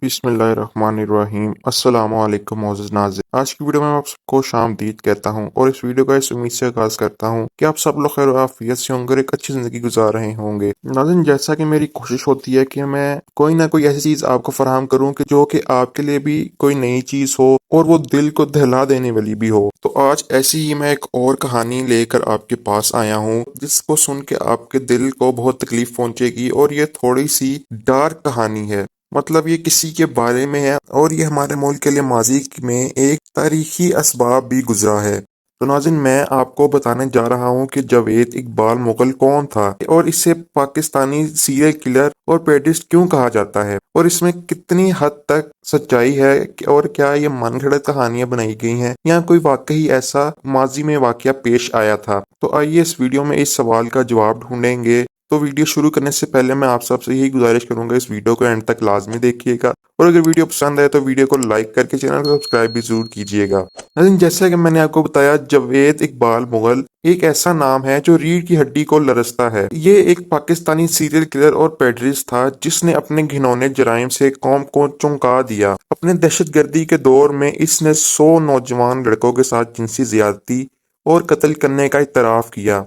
बिस्मिल्लाहिर्रहमानिर्रहीम। अस्सलाम वालेकुम मोअज़्ज़िज़ नाज़रीन, आज की वीडियो में मैं आप सबको शामदीद कहता हूँ और इस वीडियो का इस उम्मीद से आगाज़ करता हूँ कि आप सब लोग खैर और आफियत से होंगे और एक अच्छी ज़िंदगी गुजार रहे होंगे। नाज़रीन, जैसा कि मेरी कोशिश होती है कि मैं कोई ना कोई ऐसी चीज़ आपको फराहम करूँ कि जो कि आपके लिए भी कोई नई चीज़ हो और वो दिल को दहला देने वाली भी हो, तो आज ऐसी ही मैं एक और कहानी लेकर आपके पास आया हूँ जिसको सुन के आपके दिल को बहुत तकलीफ पहुंचेगी। और ये थोड़ी सी डार्क कहानी है, मतलब ये किसी के बारे में है और ये हमारे मुल्क के लिए माजी में एक तारीखी असबाब भी गुजरा है। तो नाज़रीन, मैं आपको बताने जा रहा हूँ कि जावेद इकबाल मुगल कौन था और इसे पाकिस्तानी सीरियल किलर और पेडिस्ट क्यों कहा जाता है और इसमें कितनी हद तक सच्चाई है और क्या ये मनगढ़ंत कहानियां बनाई गई हैं या कोई वाकई ऐसा माजी में वाकया पेश आया था। तो आइए इस वीडियो में इस सवाल का जवाब ढूंढेंगे। तो वीडियो शुरू करने से पहले मैं आप सबसे यही गुजारिश करूंगा, इस वीडियो को एंड तक लाजमी देखिएगा और अगर वीडियो पसंद आए तो वीडियो को लाइक करके चैनल को सब्सक्राइब भी जरूर कीजिएगा। लेकिन जैसा कि मैंने आपको बताया, जावेद इकबाल मुगल एक ऐसा नाम है जो रीढ़ की हड्डी को लरसता है। ये एक पाकिस्तानी सीरियल किलर और पेडरिस्ट था जिसने अपने घिनौने जराइम से कौम को चौंका दिया। अपने दहशतगर्दी के दौर में इसने 100 नौजवान लड़कों के साथ जिनसी ज्यादती और कत्ल करने का इतराफ किया,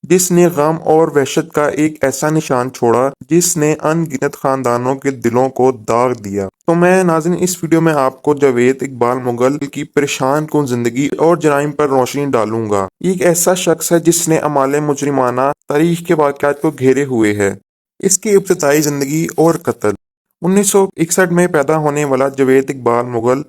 जिसने गम और वहशत का एक ऐसा निशान छोड़ा जिसने अनगिनत खानदानों के दिलों को दाग दिया। तो मैं नाज़रीन इस वीडियो में आपको जावेद इकबाल मुगल की परेशान कुन जिंदगी और जराइम पर रोशनी डालूंगा। एक ऐसा शख्स है जिसने अमाले मुजरिमाना तारीख के वाक़यात को घेरे हुए है। इसकी इब्तदाई जिंदगी और कत्ल। 1961 में पैदा होने वाला जावेद इकबाल मुगल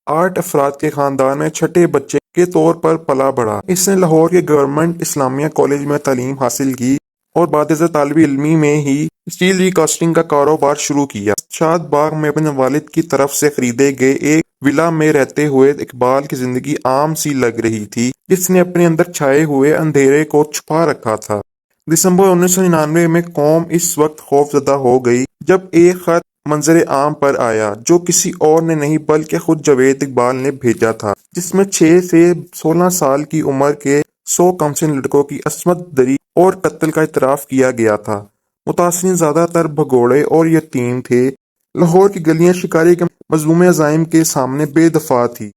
8 अफराद के खानदान में छठे बच्चे के तौर पर पला बढ़ा। इसने लाहौर के गवर्नमेंट इस्लामिया कॉलेज में तालीम हासिल की और बाद तालिब इल्मी में ही स्टील रिकास्टिंग का कारोबार शुरू किया। शाद बाग में अपने वालिद की तरफ से खरीदे गए एक विला में रहते हुए इकबाल की जिंदगी आम सी लग रही थी, जिसने अपने अंदर छाए हुए अंधेरे को छुपा रखा था। दिसंबर 1999 में कौम इस वक्त खौफजदा हो गई जब एक खत मंजर आम पर आया जो किसी और ने नहीं बल्कि खुद जावेद इकबाल ने भेजा था, जिसमें 6 से 16 साल की उम्र के 100 कमसिन लड़कों की असमत दरी और कत्ल का इतराफ किया गया था। मुतासरीन ज्यादातर भगोड़े और यतीम थे। लाहौर की गलियां शिकारी के मजलूम अजाइम के सामने बेदफा थी।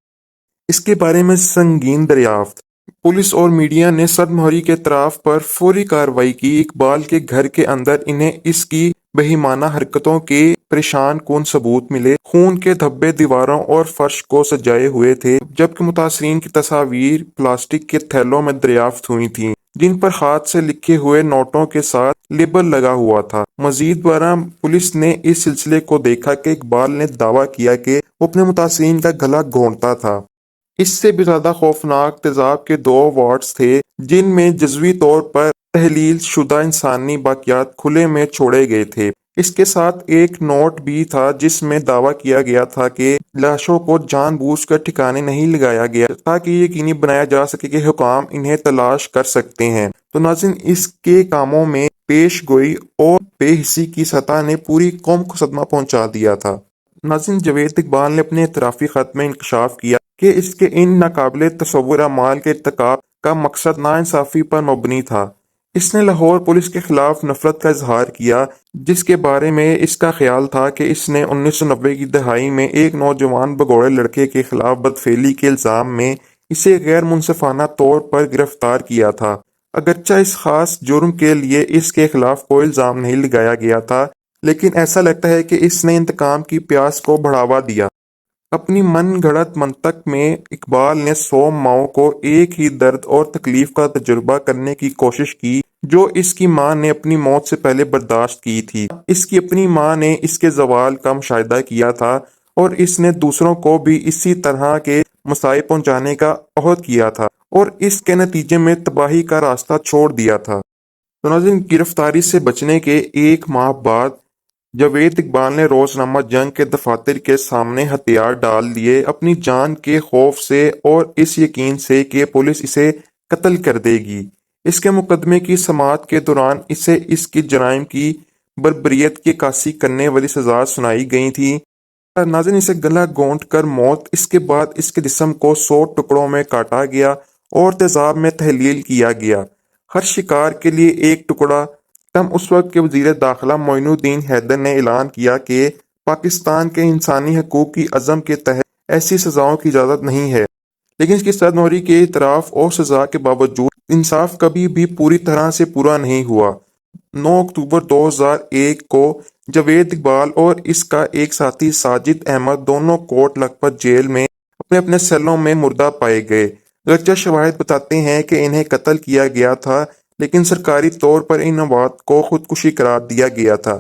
इसके बारे में संगीन दरियाफ्त। पुलिस और मीडिया ने सदमोहरी के इतराफ पर फौरी कार्रवाई की। इकबाल के घर के अंदर इन्हें इसकी बेईमाना हरकतों के परेशान कौन सबूत मिले। खून के धब्बे दीवारों और फर्श को सजाए हुए थे, जबकि मुतासरीन की तस्वीर प्लास्टिक के थैलों में दरियाफ्त हुई थी जिन पर हाथ से लिखे हुए नोटों के साथ लेबल लगा हुआ था। मजीद बरा पुलिस ने इस सिलसिले को देखा कि इकबाल ने दावा किया कि वो अपने मुतासरीन का गला घोंटता था। इससे भी ज्यादा खौफनाक तेजाब के 2 वार्ड्स थे जिनमें जज़वी तौर पर तहलील शुदा इंसानी बाकियात खुले में छोड़े गए थे। इसके साथ एक नोट भी था जिसमें दावा किया गया था कि लाशों को जानबूझकर ठिकाने नहीं लगाया गया ताकि यकीनी बनाया जा सके कि हुकाम इन्हें तलाश कर सकते हैं। तो नाज़रीन, इसके कामों में पेश गोई और बेहिसी की सतह ने पूरी कौम को सदमा पहुंचा दिया था। नाज़रीन, जावेद इकबाल ने अपने इतराफी खत में इंकशाफ किया कि इसके इन नाकाबिले तसव्वुर अमाल के इर्तिकाब का मकसद नाइंसाफी पर मबनी था। इसने लाहौर पुलिस के खिलाफ नफरत का इजहार किया, जिसके बारे में इसका ख्याल था कि इसने 1990 की दहाई में एक नौजवान भगोड़े लड़के के खिलाफ बदफेली के इल्जाम में इसे गैर मुनसिफाना तौर पर गिरफ्तार किया था। अगरचा इस खास जुर्म के लिए इसके खिलाफ कोई इल्जाम नहीं लगाया गया था, लेकिन ऐसा लगता है कि इसने इंतकाम की प्यास को बढ़ावा दिया। अपनी मन गढ़ंत मंतक में इकबाल ने 100 माओं को एक ही दर्द और तकलीफ का तजुर्बा करने की कोशिश की जो इसकी मां ने अपनी मौत से पहले बर्दाश्त की थी। इसकी अपनी मां ने इसके जवाल का मुशाहिदा किया था और इसने दूसरों को भी इसी तरह के मसाइब पहुंचाने का अहद किया था और इसके नतीजे में तबाही का रास्ता छोड़ दिया था। तो नाज़रीन, गिरफ्तारी से बचने के 1 माह बाद जावेद इकबाल ने रोजनामा जंग के दफातर के सामने हथियार डाल दिए, अपनी जान के खौफ से और इस यकीन से कि पुलिस इसे कत्ल कर देगी। इसके मुकदमे की समाअत के दौरान इसे इसकी जराइम की बर्बरियत की कासी करने वाली सजा सुनाई गई थी। नाज़रीन, इसे गला घोंट कर मौत, इसके बाद इसके जिस्म को 100 टुकड़ों में काटा गया और तेजाब में तहलील किया गया। हर शिकार के लिए एक टुकड़ा। तब उस वक्त के वजीर दाखिला मोइनुद्दीन हैदर ने ऐलान किया कि پاکستان کے انسانی حقوق کی عزم کے تحت ایسی سزاؤں کی اجازت نہیں ہے، لیکن اس کی صد مہری کے اعتراف اور سزا کے باوجود انصاف کبھی بھی پوری طرح سے پورا نہیں ہوا۔ 9 اکتوبر 2001 کو جاوید اقبال اور اس کا ایک ساتھی ساجد احمد دونوں کوٹ لکھپت جیل میں اپنے اپنے سیلوں میں مردہ پائے گئے۔ اگرچہ شواہد بتاتے ہیں کہ انہیں قتل کیا گیا تھا، لیکن سرکاری طور پر ان اموات کو خودکشی قرار دیا گیا تھا۔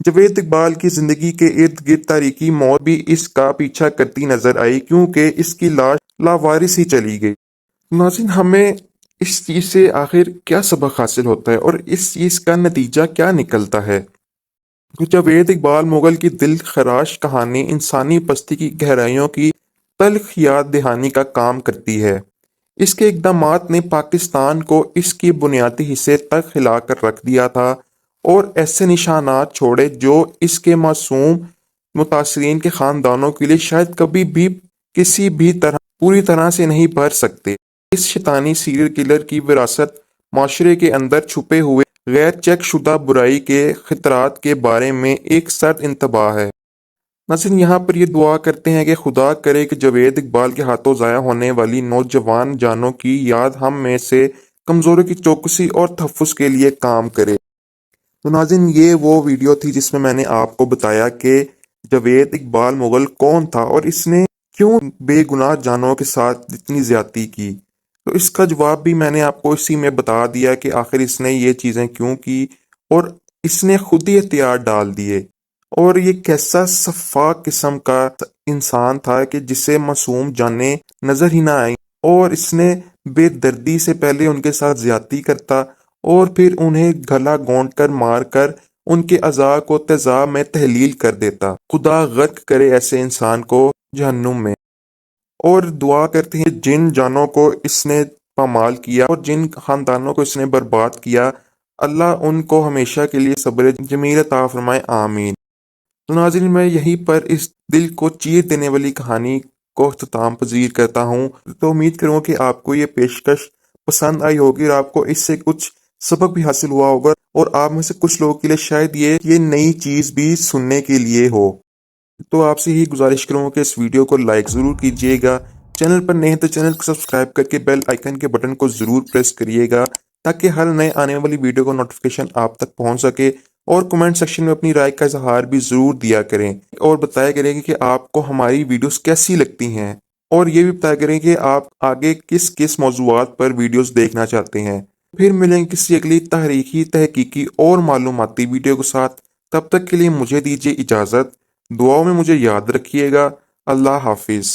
جاوید اقبال کی زندگی کے ارد گرد تاریخی موت بھی اس کا پیچھا کرتی نظر آئی، کیونکہ اس کی لاش لاوارث ہی چلی گئی۔ ناظرین، ہمیں اس چیز سے آخر کیا سبق حاصل ہوتا ہے اور اس چیز کا نتیجہ کیا نکلتا ہے؟ جاوید اقبال مغل کی دل خراش کہانی انسانی پستی کی گہرائیوں کی تلخ یاد دہانی کا کام کرتی ہے۔ اس کے اقدامات نے پاکستان کو اس کی بنیادی حصے تک ہلا کر رکھ دیا تھا اور ایسے نشانات چھوڑے جو اس کے معصوم متاثرین کے خاندانوں کے لیے شاید کبھی بھی کسی بھی طرح پوری طرح سے نہیں بھر سکتے۔ اس شیطانی سیریل کلر کی وراثت معاشرے کے اندر چھپے ہوئے غیر چیک شدہ برائی کے خطرات کے بارے میں ایک سرد انتباہ ہے۔ ناظرین، یہاں پر یہ دعا کرتے ہیں کہ خدا کرے کہ جاوید اقبال کے ہاتھوں ضائع ہونے والی نوجوان جانوں کی یاد ہم میں سے کمزوروں کی چوکسی اور تحفظ کے لیے کام کرے۔ تو ناظرین، یہ وہ ویڈیو تھی جس میں نے آپ کو بتایا کہ جاوید اقبال مغل کون تھا اور اس نے کیوں بے گناہ جانوں کے ساتھ اتنی زیادتی کی۔ تو اس کا جواب بھی میں نے آپ کو اسی میں بتا دیا کہ آخر اس نے یہ چیزیں کیوں کی، اور اس نے خود ہی ہتھیار ڈال دیے۔ اور یہ کیسا شفاق قسم کا انسان تھا کہ جسے معصوم جانیں نظر ہی نہ آئیں، اور اس نے بے دردی سے پہلے ان کے ساتھ زیادتی کرتا اور پھر انہیں گلا گھونٹ کر مار کر ان کے اعضاء کو تیزاب میں تحلیل کر دیتا۔ خدا غرق کرے ایسے انسان کو جہنم میں۔ اور دعا کرتے ہیں جن جانوں کو اس نے پامال کیا اور جن خاندانوں کو اس نے برباد کیا، اللہ ان کو ہمیشہ کے لیے صبر جمیل عطا فرمائے، آمین۔ تو ناظرین، میں یہیں پر اس دل کو چیر دینے والی کہانی کو اختتام پذیر کرتا ہوں۔ تو امید کروں کہ آپ کو یہ پیشکش پسند آئی ہوگی اور آپ کو اس سے کچھ سبق بھی حاصل ہوا ہوگا، اور آپ میں سے کچھ لوگوں کے لیے شاید یہ نئی چیز بھی سننے کے لیے ہو۔ تو آپ سے ہی گزارش کروں کہ اس ویڈیو کو لائک ضرور کیجیے گا، چینل پر نئے ہیں تو چینل کو سبسکرائب کر کے بیل آئیکن کے بٹن کو ضرور پریس کریے گا تاکہ ہر نئے آنے والی ویڈیو کا نوٹیفیکیشن آپ تک پہنچ سکے، اور کمنٹ سیکشن میں اپنی رائے کا اظہار بھی ضرور دیا کریں اور بتایا کریں کہ آپ کو ہماری ویڈیوز کیسی لگتی ہیں، اور یہ بھی بتایا کریں کہ آپ آگے کس کس موضوعات پر ویڈیوز دیکھنا چاہتے ہیں۔ پھر ملیں گے کسی اگلی تاریخی، تحقیقی اور معلوماتی ویڈیو کے ساتھ۔ تب تک کے لیے مجھے دیجیے اجازت، دعاؤں میں مجھے یاد رکھیے گا۔ اللہ حافظ۔